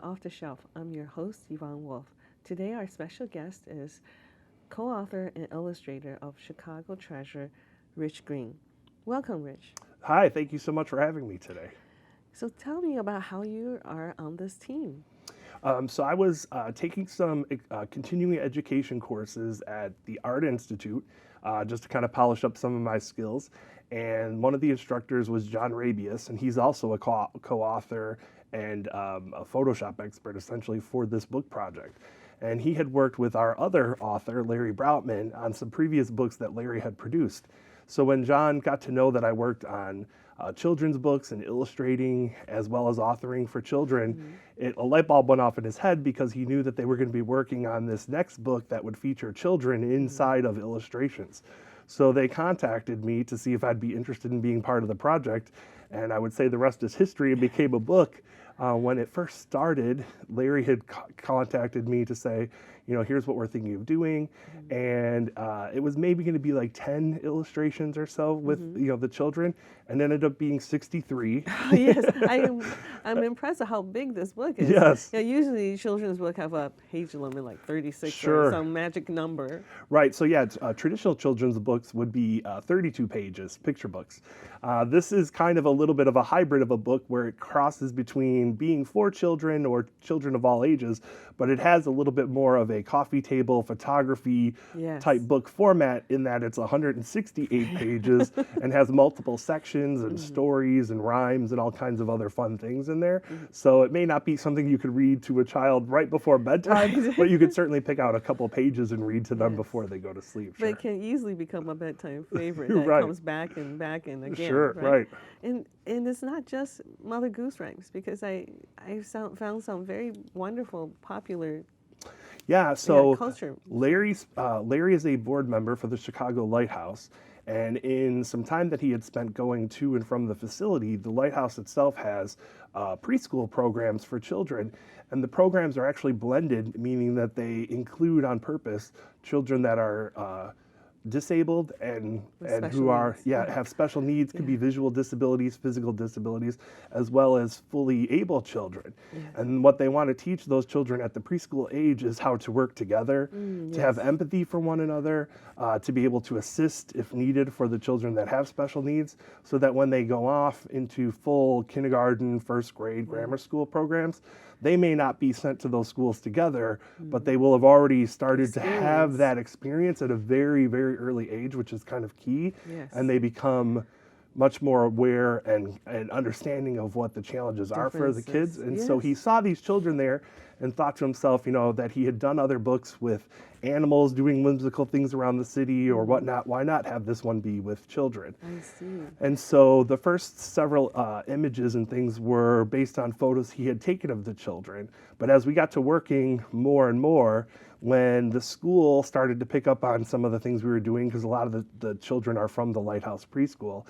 to Off the Shelf. I'm your host, Yvonne Wolf. Today, our special guest is co-author and illustrator of Chicago Treasure, Rich Green. Welcome, Rich. Hi, thank you so much for having me today. So tell me about how you are on this team. So I was taking some continuing education courses at the Art Institute just to kind of polish up some of my skills. And one of the instructors was John Rabius, and he's also a co-author and a Photoshop expert essentially for this book project. And he had worked with our other author, Larry Broutman, on some previous books that Larry had produced. So when John got to know that I worked on children's books and illustrating as well as authoring for children, a light bulb went off in his head because he knew that they were going to be working on this next book that would feature children inside of illustrations. So they contacted me to see if I'd be interested in being part of the project, and I would say the rest is history. It became a book. When it first started, Larry had contacted me to say, here's what we're thinking of doing. And it was maybe going to be like 10 illustrations or so with, the children, and ended up being 63. Yes, I'm impressed at how big this book is. Yes. Yeah, usually children's book have a page limit like 36 Sure. or some magic number. Right, so yeah, traditional children's books would be 32 pages, picture books. This is kind of a little bit of a hybrid of a book where it crosses between being for children or children of all ages, but it has a little bit more of a coffee table photography type book format in that it's 168 pages and has multiple sections and stories and rhymes and all kinds of other fun things in there. So it may not be something you could read to a child right before bedtime, but you could certainly pick out a couple pages and read to them before they go to sleep. But it can easily become a bedtime favorite that Right. comes back and again. Sure, right. And it's not just Mother Goose ranks, because I found some very wonderful, popular culture. Larry is a board member for the Chicago Lighthouse, and in some time that he had spent going to and from the facility, the lighthouse itself has preschool programs for children, and the programs are actually blended, meaning that they include on purpose children that are disabled and who are have special needs, could be visual disabilities, physical disabilities, as well as fully able children. And what they want to teach those children at the preschool age is how to work together, to have empathy for one another, to be able to assist if needed for the children that have special needs, so that when they go off into full kindergarten, first grade, grammar school programs, they may not be sent to those schools together, but they will have already started to have that experience at a very, very early age, which is kind of key. And they become much more aware and understanding of what the challenges are for the kids. And so he saw these children there and thought to himself, that he had done other books with animals doing whimsical things around the city or whatnot. Why not have this one be with children? I see. And so the first several images and things were based on photos he had taken of the children. But as we got to working more and more, when the school started to pick up on some of the things we were doing, because a lot of the children are from the Lighthouse Preschool,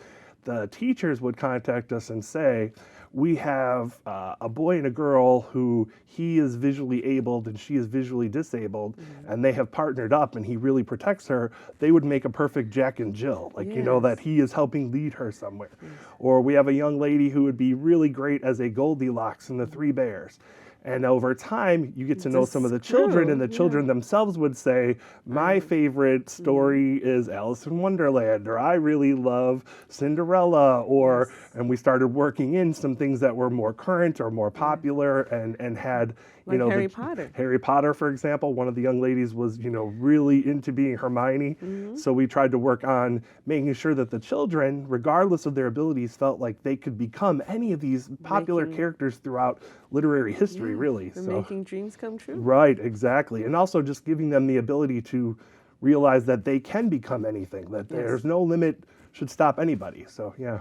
the teachers would contact us and say, we have a boy and a girl who he is visually abled and she is visually disabled, and they have partnered up and he really protects her. They would make a perfect Jack and Jill, that he is helping lead her somewhere. Or we have a young lady who would be really great as a Goldilocks and the Three Bears. And over time, you get to know some of the children, and the children themselves would say, my favorite story is Alice in Wonderland, or I really love Cinderella, or, and we started working in some things that were more current or more popular and had, like Harry Potter. Harry Potter, for example, one of the young ladies was, really into being Hermione. So we tried to work on making sure that the children, regardless of their abilities, felt like they could become any of these popular characters throughout literary history, really. So making dreams come true. Right, exactly. And also just giving them the ability to realize that they can become anything, that there's no limit should stop anybody. So, yeah.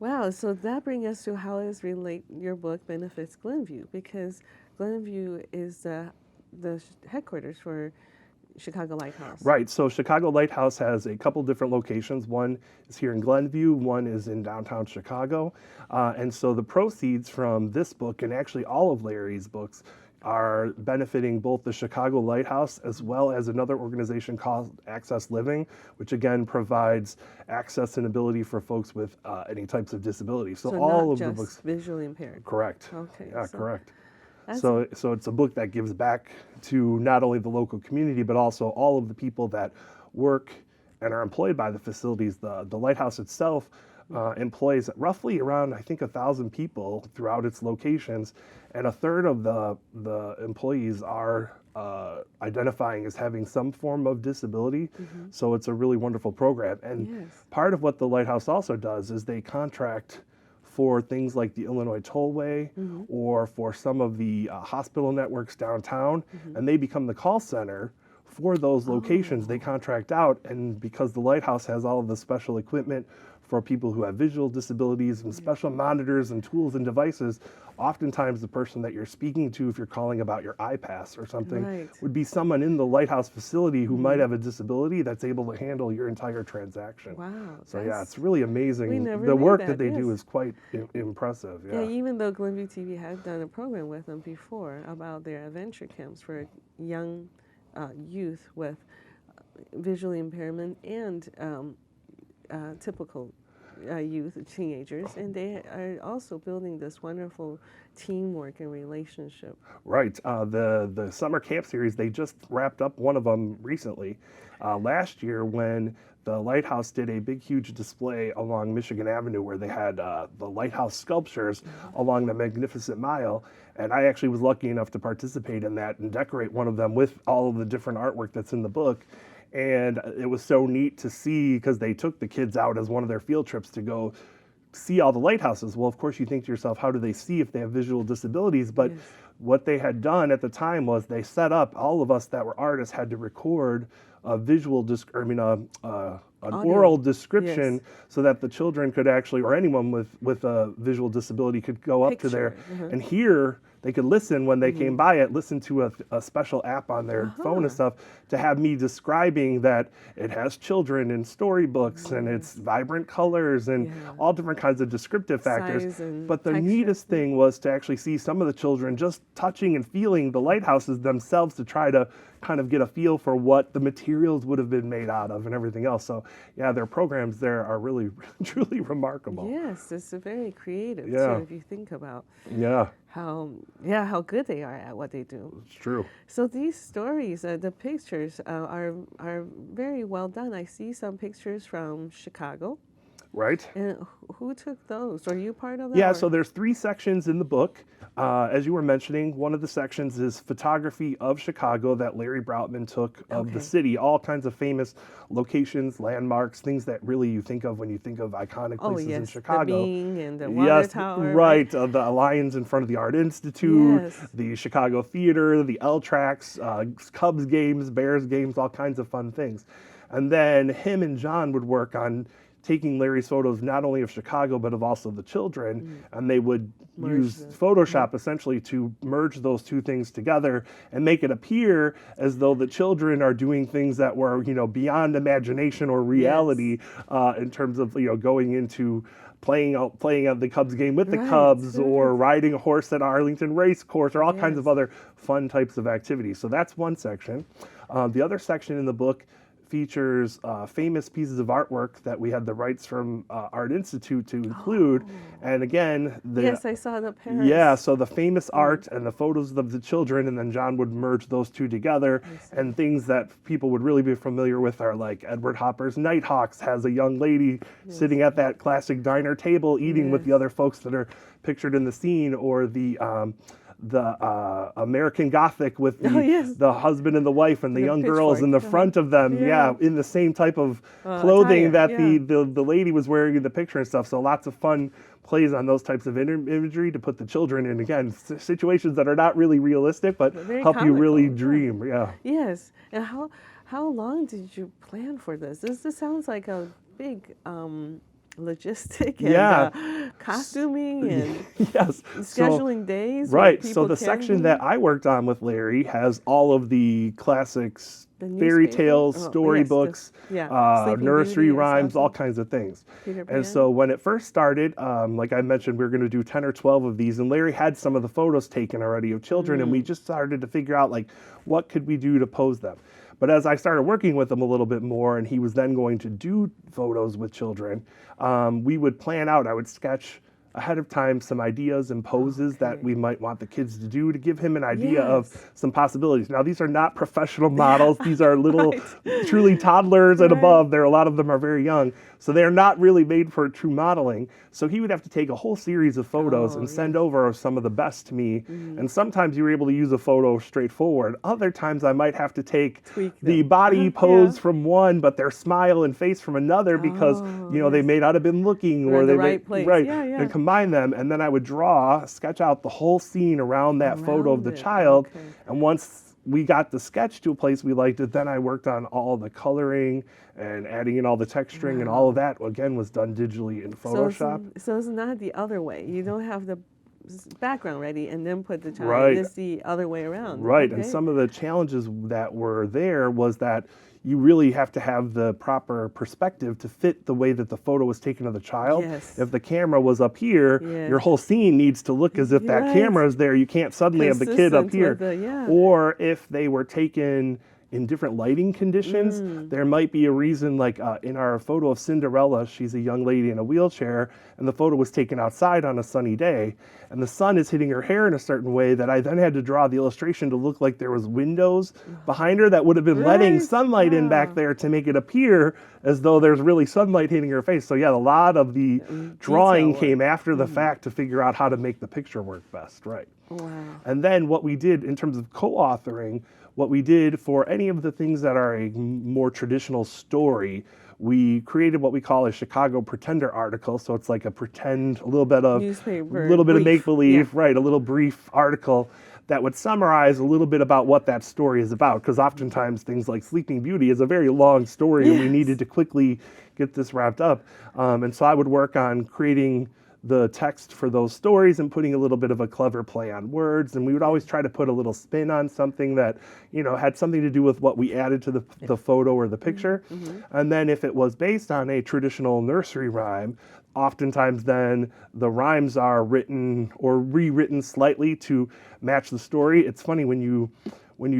Wow, so that brings us to how your book benefits Glenview, because Glenview is the headquarters for Chicago Lighthouse. Right, so Chicago Lighthouse has a couple different locations. One is here in Glenview, one is in downtown Chicago. And so the proceeds from this book, and actually all of Larry's books, are benefiting both the Chicago Lighthouse as well as another organization called Access Living, which again provides access and ability for folks with any types of disabilities. So all not of just the books visually impaired. Correct. Okay. Yeah, correct. That's So it's a book that gives back to not only the local community, but also all of the people that work and are employed by the facilities. The lighthouse itself employs roughly around, I think, 1,000 people throughout its locations, and a third of the employees are identifying as having some form of disability. So it's a really wonderful program. And yes. part of what the lighthouse also does is they contract for things like the Illinois Tollway or for some of the hospital networks downtown, and they become the call center for those locations. They contract out, and because the lighthouse has all of the special equipment for people who have visual disabilities and special monitors and tools and devices, oftentimes the person that you're speaking to, if you're calling about your iPass or something, Right. would be someone in the lighthouse facility who might have a disability that's able to handle your entire transaction. Wow. So yeah, that's- it's really We amazing. never The knew work that, that they do yes. is quite impressive. Yeah, Yeah. even though Glenview TV had done a program with them before about their adventure camps for young youth with visual impairment and typical youth, teenagers, and they are also building this wonderful teamwork and relationship. Right. The summer camp series, they just wrapped up one of them recently. Last year, when the Lighthouse did a big, huge display along Michigan Avenue where they had the lighthouse sculptures along the Magnificent Mile. And I actually was lucky enough to participate in that and decorate one of them with all of the different artwork that's in the book. And it was so neat to see because they took the kids out as one of their field trips to go see all the lighthouses. Well, of course, you think to yourself, how do they see if they have visual disabilities? But Yes. what they had done at the time was they set up, all of us that were artists had to record a visual, an Audio. oral description Yes. so that the children could actually, or anyone with a visual disability could go up to there Picture, and hear. They could listen when they came by it, listen to a special app on their phone and stuff to have me describing that it has children and storybooks and it's vibrant colors and Yeah. all different kinds of descriptive factors. Size and But the texture. neatest thing was to actually see some of the children just touching and feeling the lighthouses themselves to try to kind of get a feel for what the materials would have been made out of and everything else. So yeah, their programs there are really, truly remarkable. Yes, it's a very creative Yeah. too, if you think about Yeah, how good they are at what they do. it's true. So these stories, the pictures are very well done. I see some pictures from Chicago. Right? And who took those? Are you part of that? Yeah, or- so there's 3 sections in the book. As you were mentioning, one of the sections is photography of Chicago that Larry Broutman took of Okay. the city, all kinds of famous locations, landmarks, things that really you think of when you think of iconic oh places in yes, Chicago. the Bing and the water Yes, tower. right. The lions in front of the Art Institute, Yes. the Chicago Theater, the L tracks, Cubs games, Bears games, all kinds of fun things. And then him and John would work on taking Larry's photos not only of Chicago but of also the children, and they would Merge use them. Photoshop essentially to merge those two things together and make it appear as though the children are doing things that were, beyond imagination or reality, in terms of, going into playing out the Cubs game with the Right, Cubs right. or riding a horse at Arlington Race Course or all kinds of Yes. other fun types of activities. So that's one section. The other section in the book features famous pieces of artwork that we had the rights from Art Institute to include. And again, Yes, I saw the parents. yeah, so the famous art and the photos of the children, and then John would merge those two together. And things that people would really be familiar with are like Edward Hopper's Nighthawks has a young lady sitting at that classic diner table eating with the Yes. other folks that are pictured in the scene, or the American Gothic with the, Oh, yes. the husband and the wife and the The young girls in the pitchfork. front of them, Yeah. in the same type of clothing attire, that yeah. the lady was wearing in the picture and stuff. So lots of fun plays on those types of imagery to put the children in, again, situations that are not really realistic, but very help you really comical, yeah. dream. Yeah. Yes. And how long did you plan for this? This sounds like a big logistic and Yeah. costuming and Yes. So, scheduling days. where right. So people the can section be- that I worked on with Larry has all of the classics, The fairy newspaper? tales, Oh, yes, storybooks, Sleeping nursery Beauty, rhymes, all Elsa, kinds of things. Peter Pan. And so when it first started, like I mentioned, we were going to do 10 or 12 of these, and Larry had some of the photos taken already of children, and we just started to figure out, like, what could we do to pose them. But as I started working with him a little bit more, and he was then going to do photos with children, we would plan out, I would sketch ahead of time some ideas and poses that Okay. we might want the kids to do to give him an idea of Yes. some possibilities. Now, these are not professional models. These are little, Right. truly toddlers and Right. above. A lot of them are very young. So they're not really made for true modeling. So he would have to take a whole series of photos Oh, and send yes. over some of the best to me. Mm-hmm. And sometimes you were able to use a photo straightforward. Other times I might have to take Tweak the them. body Yeah. pose from one, but their smile and face from another because, Oh, they yes. may not have been looking We're or in the they may, right place. right, Yeah, yeah. and combine them. And then I would sketch out the whole scene around that photo of Around the it. child. Okay. And once we got the sketch to a place we liked it, then I worked on all the coloring and adding in all the texturing, and all of that, again, was done digitally in Photoshop. So it's not the other way. You don't have the background ready and then put the child. Right. It's the other way around. Right, Okay. and some of the challenges that were there was that you really have to have the proper perspective to fit the way that the photo was taken of the child. Yes. If the camera was up here, Yes. your whole scene needs to look as if that Right. camera is there. You can't suddenly have the kid up Consistent here. with the- yeah. Or if they were taken in different lighting conditions, there might be a reason, like in our photo of Cinderella, she's a young lady in a wheelchair, and the photo was taken outside on a sunny day, and the sun is hitting her hair in a certain way that I then had to draw the illustration to look like there was windows behind her that would have been letting Right. sunlight in back Wow. there to make it appear as though there's really sunlight hitting her face. So yeah, a lot of the drawing Detail work. came after the fact to figure out how to make the picture work best, right? Wow. And then what we did in terms of co-authoring, what we did for any of the things that are a more traditional story, we created what we call a Chicago Pretender article. So it's like a little bit of Newspaper brief. make-believe, right, a little brief article that would summarize a little bit about what that story is about. Because oftentimes things like Sleeping Beauty is a very long story and we needed to quickly get this wrapped up. And so I would work on creating the text for those stories and putting a little bit of a clever play on words. And we would always try to put a little spin on something that, had something to do with what we added to the photo or the picture. And then if it was based on a traditional nursery rhyme, oftentimes then the rhymes are written or rewritten slightly to match the story. It's funny when you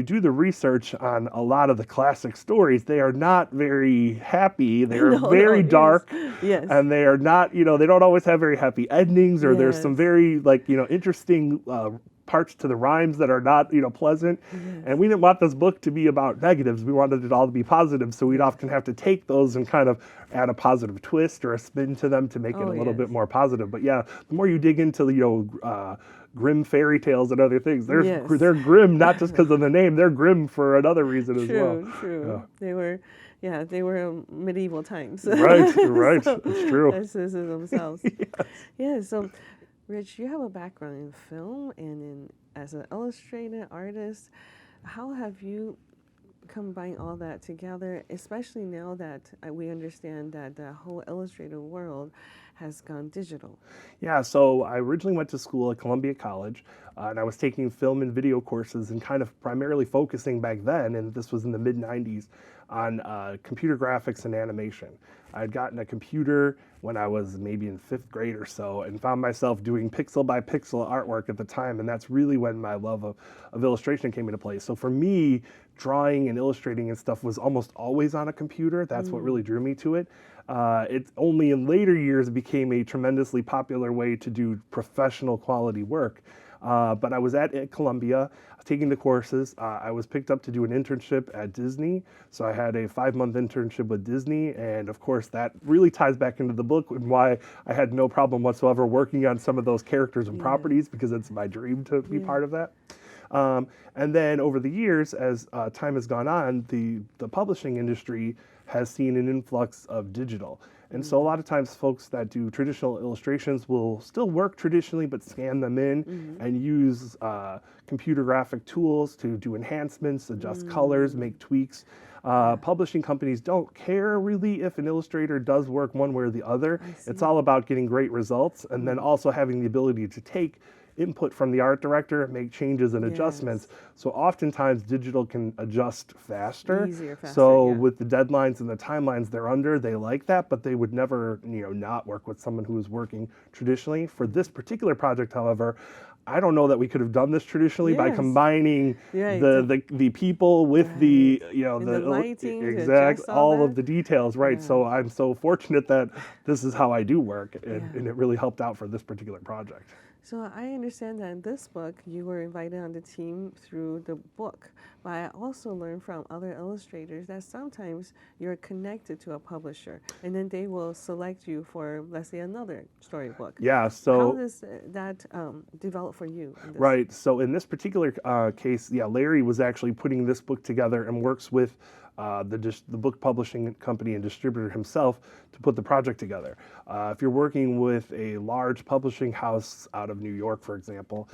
do the research on a lot of the classic stories, they are not very happy. They are very dark. Yes. And they are not, they don't always have very happy endings, or there's some Yes. very interesting parts to the rhymes that are not, pleasant. And we didn't want this book to be about negatives. We wanted it all to be positive. So we'd often have to take those and kind of add a positive twist or a spin to them to make it a little bit more positive. But yeah, the more you dig into grim fairy tales and other things, they're grim not just because of the name, they're grim for another reason as well. True. Yeah. They were medieval times. Right. So, It's true. This is themselves. Yeah, so Rich, you have a background in film and as an illustrator, artist. How have you combined all that together, especially now that we understand that the whole illustrator world has gone digital? Yeah, so I originally went to school at Columbia College, and I was taking film and video courses and kind of primarily focusing back then, and this was in the mid-90s, on computer graphics and animation. I had gotten a computer when I was maybe in 5th grade or so and found myself doing pixel by pixel artwork at the time, and that's really when my love of illustration came into play. So for me, drawing and illustrating and stuff was almost always on a computer. That's what really drew me to it. It only in later years became a tremendously popular way to do professional quality work. But I was at Columbia taking the courses. I was picked up to do an internship at Disney. So I had a 5-month internship with Disney. And of course, that really ties back into the book and why I had no problem whatsoever working on some of those characters and properties, because it's my dream to be part of that. And then over the years, as time has gone on, the publishing industry has seen an influx of digital. And so a lot of times folks that do traditional illustrations will still work traditionally, but scan them in and use computer graphic tools to do enhancements, adjust colors, make tweaks. Publishing companies don't care really if an illustrator does work one way or the other. It's all about getting great results and then also having the ability to take input from the art director, make changes and adjustments. So oftentimes digital can adjust faster. Easier, faster, so yeah. with the deadlines and the timelines they're under, they like that, but they would never, not work with someone who is working traditionally. For this particular project, however, I don't know that we could have done this traditionally by Yes. combining Right. the people with the, you know, And the lighting to exact, adjust all all of that. the details, right? Yeah. So I'm so fortunate that this is how I do work, and, Yeah. and it really helped out for this particular project. So I understand that in this book, you were invited on the team through the book, but I also learned from other illustrators that sometimes you're connected to a publisher, and then they will select you for, let's say, another storybook. Yeah, How so does that develop for you? In this? right. So in this particular case, yeah, Larry was actually putting this book together and works with the book publishing company and distributor himself to put the project together. If you're working with a large publishing house out of New York, for example,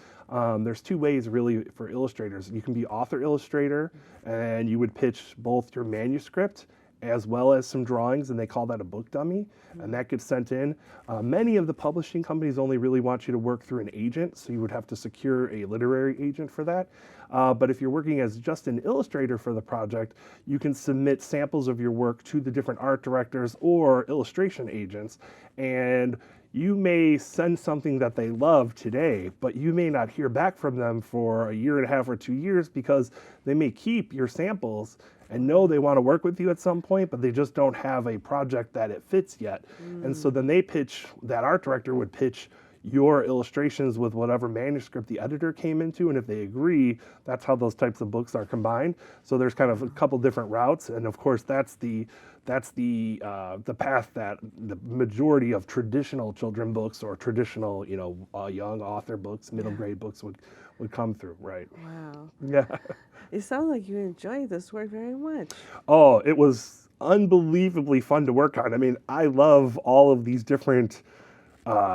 there's two ways really for illustrators. You can be author illustrator, and you would pitch both your manuscript as well as some drawings, and they call that a book dummy, and that gets sent in. Many of the publishing companies only really want you to work through an agent, so you would have to secure a literary agent for that. But if you're working as just an illustrator for the project, you can submit samples of your work to the different art directors or illustration agents, and you may send something that they love today, but you may not hear back from them for a year and a half or 2 years because they may keep your samples and know they want to work with you at some point, but they just don't have a project that it fits yet. And so then that art director would pitch your illustrations with whatever manuscript the editor came into, and if they agree, that's how those types of books are combined. So there's kind of a couple different routes, and of course that's the path that the majority of traditional children books or traditional, young author books, middle grade books would come through, right? Wow. Yeah. It sounds like you enjoy this work very much. Oh, it was unbelievably fun to work on. I mean, I love all of these different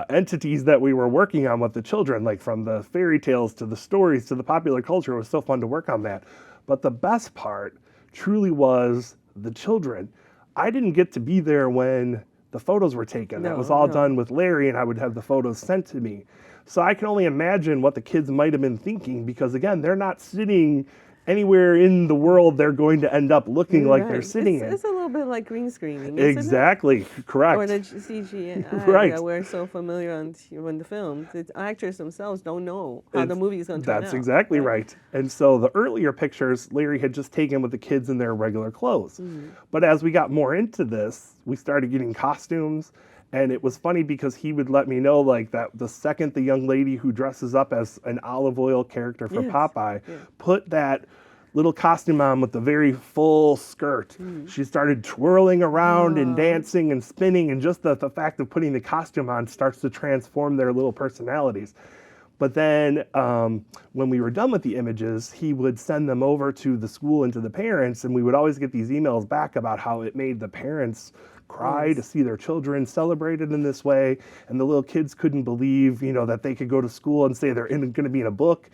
entities that we were working on with the children, like from the fairy tales to the stories to the popular culture. It was so fun to work on that. But the best part truly was the children. I didn't get to be there when the photos were taken. That was all done with Larry, and I would have the photos sent to me. So I can only imagine what the kids might have been thinking, because again, they're not sitting anywhere in the world they're going to end up looking like they're sitting in. It's a little bit like green screening, isn't Exactly, it? correct. Or the CGI Right. that we're so familiar on when the film. The actors themselves don't know how the movie is going to turn out. That's exactly right. And so the earlier pictures Larry had just taken with the kids in their regular clothes. But as we got more into this, we started getting costumes. And it was funny because he would let me know, like, that the second the young lady who dresses up as an olive oil character for Popeye put that little costume on with the very full skirt, she started twirling around and dancing and spinning, and just the fact of putting the costume on starts to transform their little personalities. But then when we were done with the images, he would send them over to the school and to the parents, and we would always get these emails back about how it made the parents cry to see their children celebrated in this way, and the little kids couldn't believe, that they could go to school and say they're going to be in a book.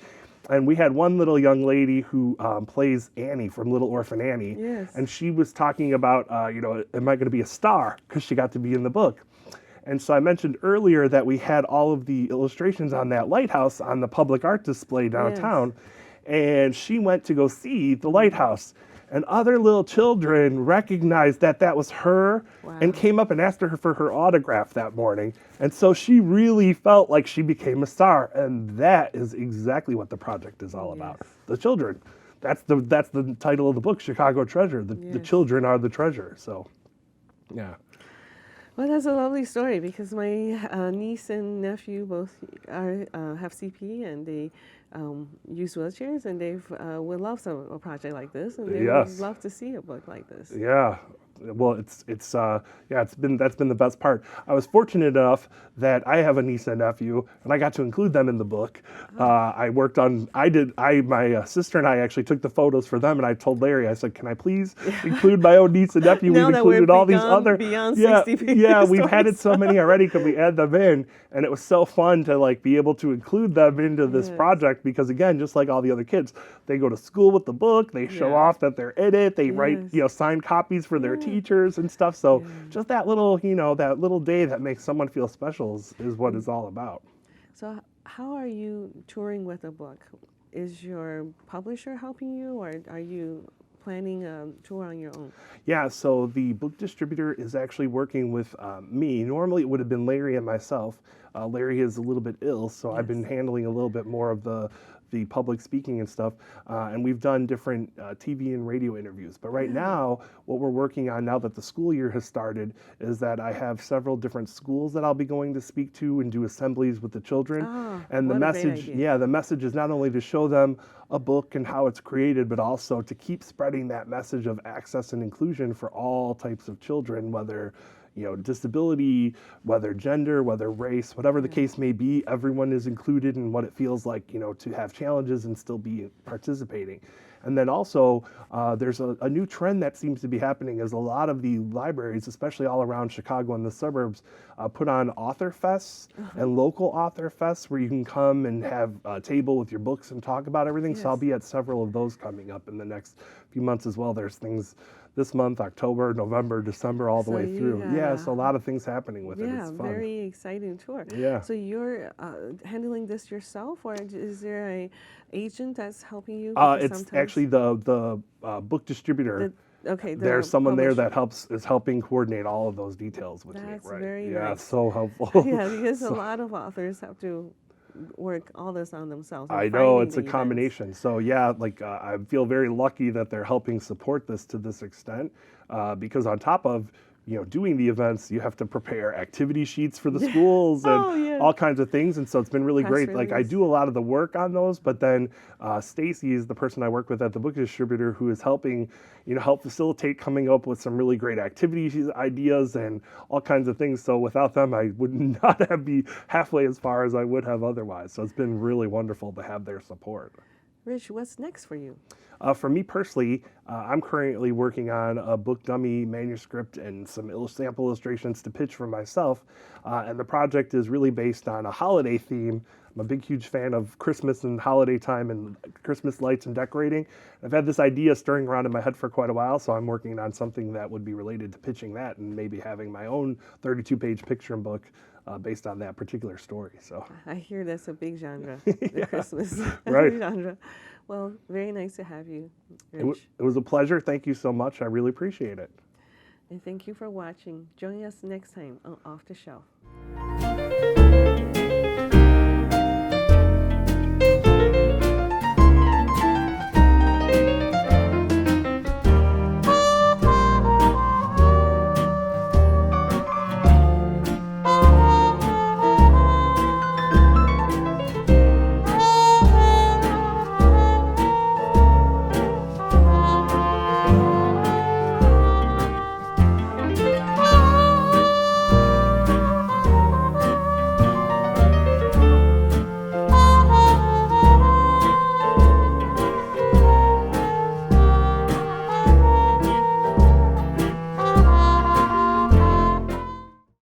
And we had one little young lady who plays Annie from Little Orphan Annie, and she was talking about, am I going to be a star? Because she got to be in the book. And so I mentioned earlier that we had all of the illustrations on that lighthouse on the public art display downtown, and she went to go see the lighthouse. And other little children recognized that that was her and came up and asked her for her autograph that morning. And so she really felt like she became a star. And that is exactly what the project is all about. The children. That's the title of the book, Chicago Treasure. The children are the treasure. So, yeah. Well, that's a lovely story, because my niece and nephew both have CP, and they use wheelchairs, and they would love a project like this, and they would love to see a book like this. Yeah. Well, that's been the best part. I was fortunate enough that I have a niece and nephew, and I got to include them in the book. My sister and I actually took the photos for them, and I told Larry, I said, can I please include my own niece and nephew? Now We've included all these other, beyond 60 pages. Yeah, we've added so many already. Could we add them in? And it was so fun to be able to include them into this project, because again, just like all the other kids, they go to school with the book, they show off that they're in it, they write, signed copies for their teachers and stuff. So just that little, that little day that makes someone feel special is what it's all about. So how are you touring with a book? Is your publisher helping you, or are you planning a tour on your own? Yeah, so the book distributor is actually working with me. Normally, it would have been Larry and myself. Larry is a little bit ill, so I've been Yes. handling a little bit more of the public speaking and stuff. And we've done different TV and radio interviews. But right Good. now, what we're working on now that the school year has started is that I have several different schools that I'll be going to speak to and do assemblies with the children. Oh, And the what a great message, idea. yeah, the message is not only to show them a book and how it's created, but also to keep spreading that message of access and inclusion for all types of children, whether disability, whether gender, whether race, whatever the case may be, everyone is included in what it feels like, to have challenges and still be participating. And then also, there's a new trend that seems to be happening is a lot of the libraries, especially all around Chicago and the suburbs, put on author fests and local author fests where you can come and have a table with your books and talk about everything. So I'll Yes. be at several of those coming up in the next few months as well. There's things this month, October, November, December, all the So way you through. got Yeah, a so a lot of things happening with it. yeah, It's fun. very exciting tour. Yeah. So you're handling this yourself, or is there a agent that's helping you? Because It's sometimes actually the book distributor. okay, the There's someone there publisher. that is helping coordinate all of those details with That's me, right? very Yeah, nice. so helpful. Yeah, because a So- lot of authors have to work all this on themselves. And I know finding it's a the events. combination. So yeah, like I feel very lucky that they're helping support this to this extent, because on top of doing the events, you have to prepare activity sheets for the schools and Oh, yeah. all kinds of things. And so it's been really Press great. Like I release. do a lot of the work on those, but then Stacy is the person I work with at the book distributor who is helping, help facilitate coming up with some really great activity ideas and all kinds of things. So without them, I would not have be halfway as far as I would have otherwise. So it's been really wonderful to have their support. Rich, what's next for you? For me personally, I'm currently working on a book dummy manuscript and some sample illustrations to pitch for myself. And the project is really based on a holiday theme. I'm a big, huge fan of Christmas and holiday time and Christmas lights and decorating. I've had this idea stirring around in my head for quite a while, so I'm working on something that would be related to pitching that and maybe having my own 32-page picture book based on that particular story. So I hear that's a big genre, the Christmas Right. genre. Well, very nice to have you, it Rich. was a pleasure. Thank you so much. I really appreciate it. And thank you for watching. Join us next time on Off the Shelf.